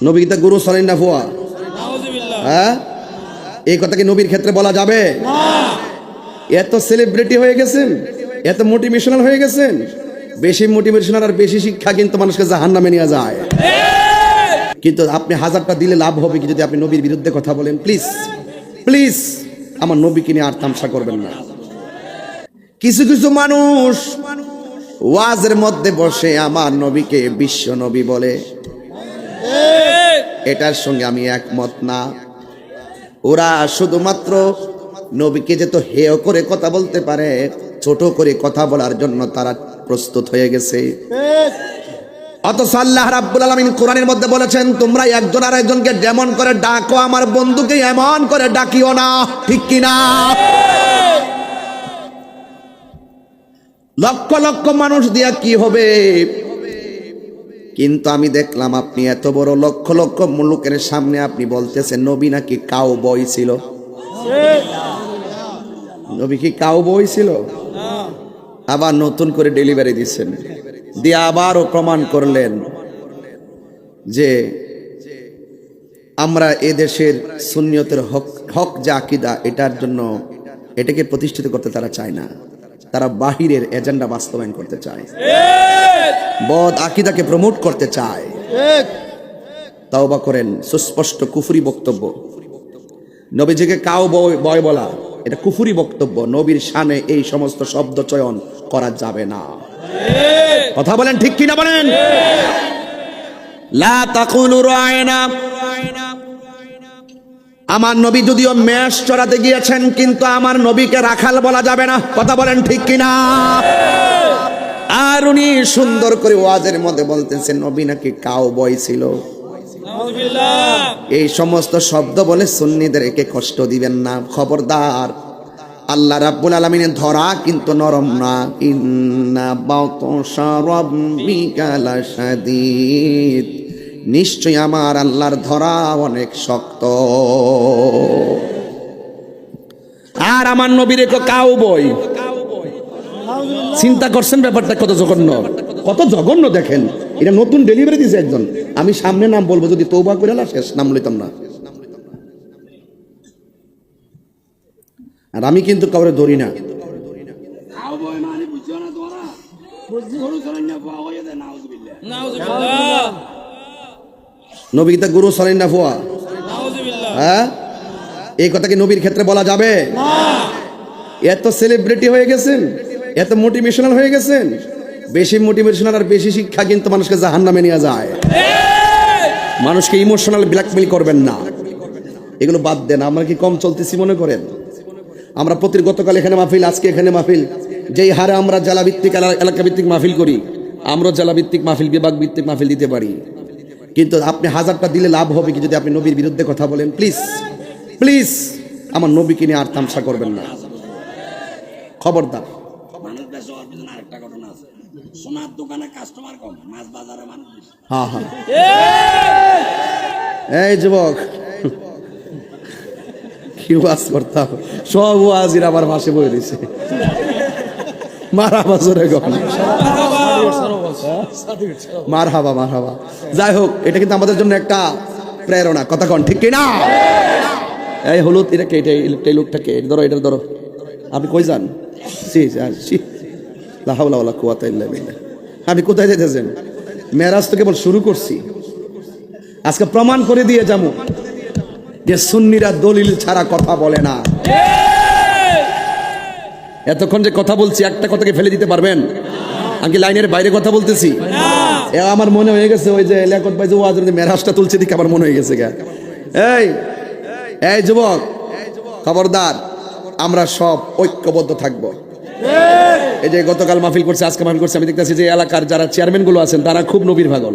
নবী কি গুরু চলেন না ফুয়া? হ্যাঁ, এই কথা কি নবীর ক্ষেত্রে বলা যাবে? এত সেলিব্রিটি হয়ে গেছেন, এত মোটিভেশনাল হয়ে গেছেন। বেশি মোটিভেশনাল আর বেশি শিক্ষা কিন্তু মানুষকে জাহান্নামে নিয়ে যায়। কিন্তু আপনি হাজারটা দিলে লাভ হবে কি যদি আপনি নবীর বিরুদ্ধে কথা বলেন? প্লিজ প্লিজ আমার নবীকে নিয়ে আর তামসা করবেন না। কিছু কিছু মানুষ ওয়াজের মধ্যে বসে আমার নবীকে বিশ্ব নবী বলে, এটার সঙ্গে আমি একমত না। ওরা শুধুমাত্র নবীকে যে তো হেয় করে কথা বলতে পারে, ছোট করে কথা বলার জন্য তারা প্রস্তুত হয়ে গেছে। অথচ আল্লাহ রাব্বুল আলামিন কোরআনের মধ্যে বলেছেন, তোমরা একজন আর একজনকে যেমন করে ডাকো আমার বন্ধুকে এমন করে ডাকিও না। ঠিক কিনা? লক্ষ লক্ষ মানুষ দিয়া কি হবে? কিন্তু আমি দেখলাম আপনি এত বড় লক্ষ লক্ষ লোকের সামনে আপনি বলতেছেন নবী নাকি কাউ বই ছিল। নবী কি কাউ বই ছিল? আবার নতুন করে ডেলিভারি দিচ্ছেন, দিয়ে আবারও প্রমাণ করলেন যে আমরা এদেশের সুন্নিয়তের হক যে আকীদা, এটার জন্য এটাকে প্রতিষ্ঠিত করতে তারা চায় না, তারা বাহিরের এজেন্ডা বাস্তবায়ন করতে চায়, বদ আকীদাকে প্রমোট করতে চায়। তাওবা করেন, সুস্পষ্ট কুফরি বক্তব্য। নবীজিকে কাউ বয় বলা এটা কুফরি বক্তব্য। নবীর শানে এই সমস্ত শব্দ চয়ন করা যাবে না। কথা বলেন ঠিক কিনা বলেন? লা তাকুলু রায়না। আমার নবী যদিও মেষ চড়াতে গিয়েছেন, কিন্তু আমার নবীকে রাখাল বলা যাবে না। কথা বলেন ঠিক কিনা? আর উনি সুন্দর করে ওয়াজের মধ্যে বলতেছেন নবী নাকি কাউ বয় ছিল। এই সমস্ত শব্দ বলে সুন্নিদেরকে কষ্ট দিবেন না, খবরদার। আল্লাহ রাব্বুল আলামিনের ধরা কিন্তু নরম না। ইন্না বাতশা রাব্বিকা লাশাদীদ, নিশ্চয় আমার আল্লাহর ধরা অনেক শক্ত। আর আমার নবীর কাউ বই, চিন্তা করছেন ব্যাপারটা কত জঘন্য, কত জঘন্য। দেখেন, এটা নতুন ডেলিভারি দিয়েছে একজন। আমি সামনে নাম বলবো, যদি তওবা করে না শেষ, নাম লইতাম না। আর আমি কিন্তু কাউরে ধরি না। নবী কি গুরু চলেন না ফুয়া? হ্যাঁ, এই কথা কি নবীর ক্ষেত্রে বলা যাবে? এত সেলিব্রিটি হয়ে গেছেন, এত মোটিভেশনাল হয়ে গেছেন। বেশি মোটিভেশনাল আর বেশি শিক্ষা কিন্তু মানুষকে জাহান্নামে নিয়ে যায়। মানুষকে ইমোশনাল ব্ল্যাকমেইল করবেন না, এগুলো বাদ দেন। আমরা কি কম চলতেছি মনে করেন? আমরা গতকাল এখানে মাহফিল, আজকে এখানে মাহফিল। যেই হারে আমরা জেলা ভিত্তিক এলাকা ভিত্তিক মাহফিল করি, আমরা জেলা ভিত্তিক মাহফিল, বিভাগ ভিত্তিক মাহফিল দিতে পারি। কিন্তু আপনি হাজারটা দিলে লাভ হবে কি যদি আপনি নবীর বিরুদ্ধে কথা বলেন? প্লিজ প্লিজ আমার নবীকে নিয়ে আর তামসা করবেন না, খবরদার। সোনার দোকানে কাস্টমার কম, মাছ বাজারে মানুষ। হ্যাঁ হ্যাঁ, এই যুবক কি ওয়াজ করতাম, সব ওয়াজির আবার ভাষে বয়ে দিছে। মারহাবা জোরে গন, মারহাবা মারহাবা। যাই হোক, এটা কিন্তু আমাদের জন্য একটা প্রেরণা। কথা কন ঠিক কিনা? এই হলুদ এটাকে, এই লোকটাকে ধরো, এটা ধরো। আপনি কই যান? আপনি কোথায় যেতেছেন? মেরাজ তো কেবল শুরু করছি, আজকে প্রমাণ করে দিয়ে যাবো যে সুন্নিরা দলিল ছাড়া কথা বলে না। এতক্ষণ যে কথা বলছি, একটা কথাকে ফেলে দিতে পারবেন? আমি কি লাইনের বাইরে কথা বলতেছি? আমার মনে হয়ে গেছে ওই যে লেখক ভাই যে ওয়াজের মেরাজটা তুলছে দিকে আমার মনে হয়ে গেছে। এই এই যুবক, খবরদার, আমরা সব ঐক্যবদ্ধ থাকবো। এই যে গতকাল মাহফিল করছে, আজকে মাহফিল করছে, আমি দেখতেছি যে এলাকার যারা চেয়ারম্যান গুলো আছেন তারা খুব নবীর পাগল।